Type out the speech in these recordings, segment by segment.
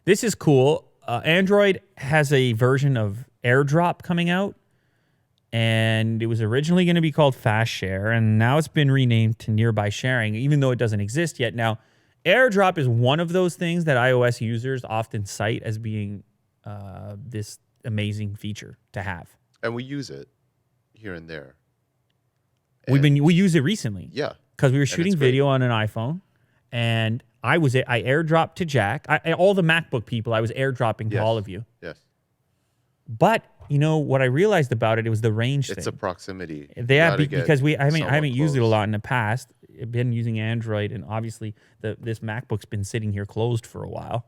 This is cool. Android has a version of AirDrop coming out, and it was originally going to be called Fast Share, and now it's been renamed to Nearby Sharing, even though it doesn't exist yet. Now, AirDrop is one of those things that iOS users often cite as being this amazing feature to have. And we use it here and there. We use it recently. Yeah. Because we were shooting video on an iPhone, and I airdropped to Jack. All the MacBook people, I was airdropping to all of you. Yes. But you know what I realized about it? It was the range thing. It's a proximity. Because I haven't used it a lot in the past. I've been using Android, and obviously this MacBook's been sitting here closed for a while.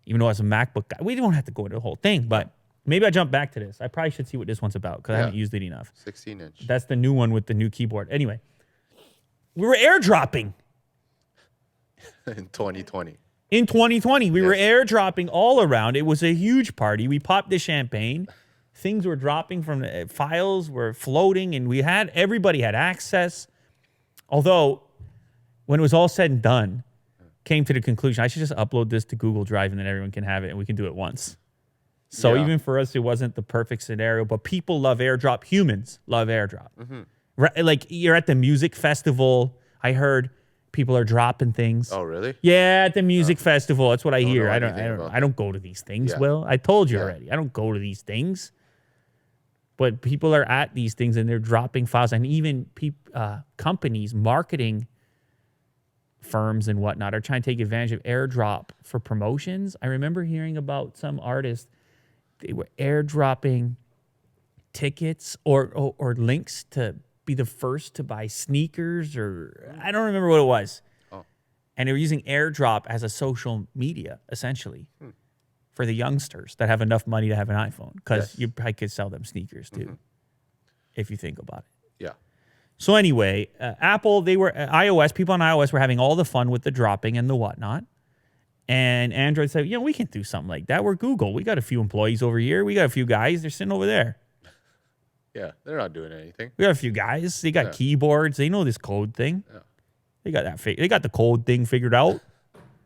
Even though as a MacBook guy, we don't have to go into the whole thing, but maybe I jump back to this. I probably should see what this one's about because I haven't used it enough. 16-inch. That's the new one with the new keyboard. Anyway, we were airdropping. In 2020. In 2020, we were airdropping all around. It was a huge party. We popped the champagne. Things were dropping from the files were floating, and everybody had access. Although, when it was all said and done, came to the conclusion, I should just upload this to Google Drive and then everyone can have it and we can do it once. So even for us, it wasn't the perfect scenario, but people love AirDrop. Humans love AirDrop. Right, like you're at the music festival. I heard people are dropping things. Oh, really? Yeah, at the music festival. That's what I hear. I don't go to these things, Will. I told you already. I don't go to these things. But people are at these things and they're dropping files. And even companies, marketing firms and whatnot are trying to take advantage of AirDrop for promotions. I remember hearing about some artists, they were airdropping tickets or links to be the first to buy sneakers, or I don't remember what it was. And they were using AirDrop as a social media, essentially, for the youngsters that have enough money to have an iPhone, because you probably could sell them sneakers too, if you think about it. Yeah. So anyway, Apple, people on iOS were having all the fun with the dropping and the whatnot. And Android said, we can do something like that. We're Google. We got a few employees over here. We got a few guys. They're sitting over there. Yeah, they're not doing anything. We got a few guys. They got keyboards. They know this code thing. Yeah. They got that. They got the code thing figured out.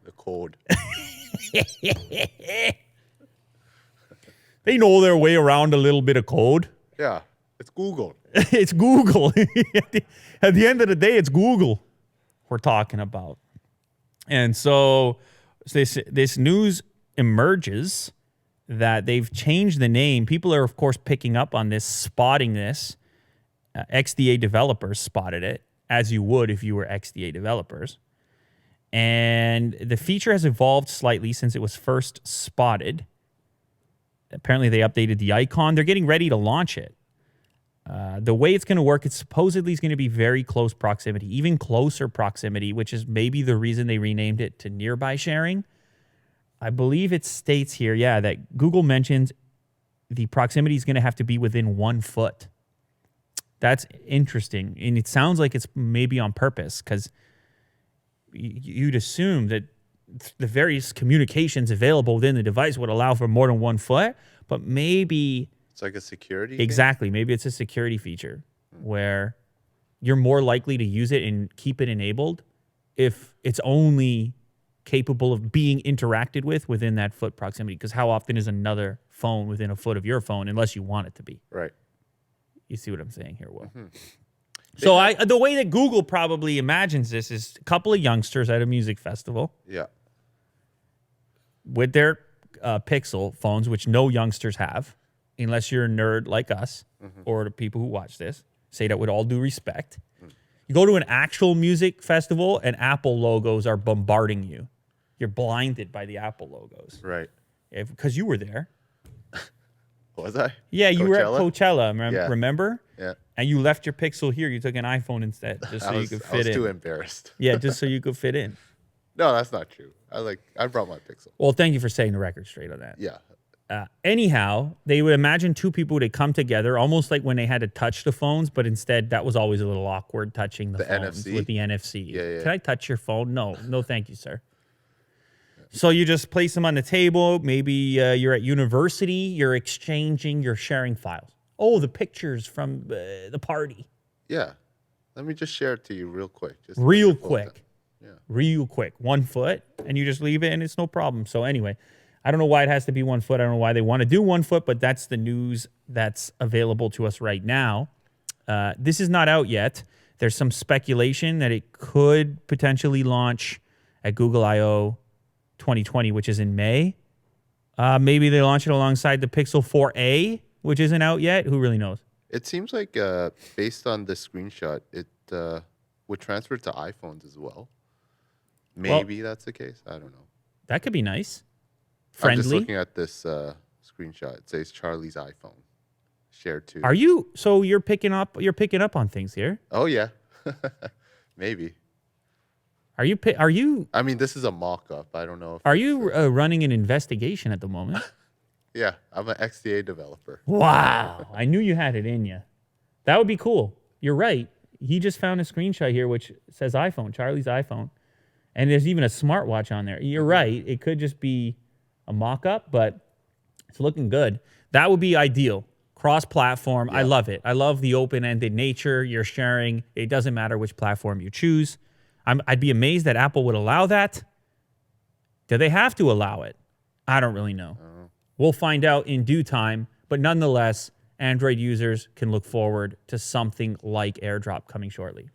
The code. They know their way around a little bit of code. Yeah, it's Google. It's Google. At the end of the day, it's Google we're talking about. And so this news emerges that they've changed the name. People are, of course, picking up on this, spotting this. XDA developers spotted it, as you would if you were XDA developers. And the feature has evolved slightly since it was first spotted. Apparently, they updated the icon. They're getting ready to launch it. The way it's going to work, it supposedly is going to be very close proximity, even closer proximity, which is maybe the reason they renamed it to Nearby Sharing. I believe it states here, that Google mentions the proximity is going to have to be within 1 foot. That's interesting. And it sounds like it's maybe on purpose, because you'd assume that the various communications available within the device would allow for more than 1 foot, but maybe it's like a security exactly thing? Maybe it's a security feature where you're more likely to use it and keep it enabled if it's only capable of being interacted with within that foot proximity, because how often is another phone within a foot of your phone unless you want it to be? Right. You see what I'm saying here, Will? So the way that Google probably imagines this is a couple of youngsters at a music festival. Yeah. With their Pixel phones, which no youngsters have, unless you're a nerd like us or the people who watch this. Say that with all due respect. You go to an actual music festival and Apple logos are bombarding you. You're blinded by the Apple logos. Right. Because you were there. Was I? Yeah, you were at Coachella, remember? Yeah. And you left your Pixel here. You took an iPhone instead, just so you could fit in. I was too embarrassed. Yeah, just so you could fit in. No, that's not true. I brought my Pixel. Well, thank you for setting the record straight on that. Yeah. Anyhow, they would imagine two people would come together, almost like when they had to touch the phones, but instead that was always a little awkward, touching the phones NFC? with the NFC. Yeah. Can I touch your phone? No, thank you, sir. So you just place them on the table. Maybe you're at university. You're sharing files. Oh, the pictures from the party. Yeah. Let me just share it to you real quick. Real quick. Yeah. Real quick. 1 foot, and you just leave it, and it's no problem. So anyway, I don't know why it has to be 1 foot. I don't know why they want to do 1 foot, but that's the news that's available to us right now. This is not out yet. There's some speculation that it could potentially launch at Google I/O 2020, which is in May. Maybe they launch it alongside the Pixel 4a, which isn't out yet. Who really knows? It seems like based on the screenshot, it would transfer to iPhones as well. Maybe that's the case. I don't know. That could be nice. I'm just Friendly. looking at this screenshot. It says Charlie's iPhone. Shared to. Are you? So you're picking up on things here. Oh yeah. Maybe. Are you? I mean, this is a mock-up. I don't know if Are you running an investigation at the moment? Yeah, I'm an XDA developer. Wow. I knew you had it in you. That would be cool. You're right. He just found a screenshot here which says iPhone, Charlie's iPhone. And there's even a smartwatch on there. You're right. It could just be a mock-up, but it's looking good. That would be ideal. Cross-platform. I love it. I love the open-ended nature. You're sharing. It doesn't matter which platform you choose. I'd be amazed that Apple would allow that. Do they have to allow it? I don't really know. We'll find out in due time. But nonetheless, Android users can look forward to something like AirDrop coming shortly.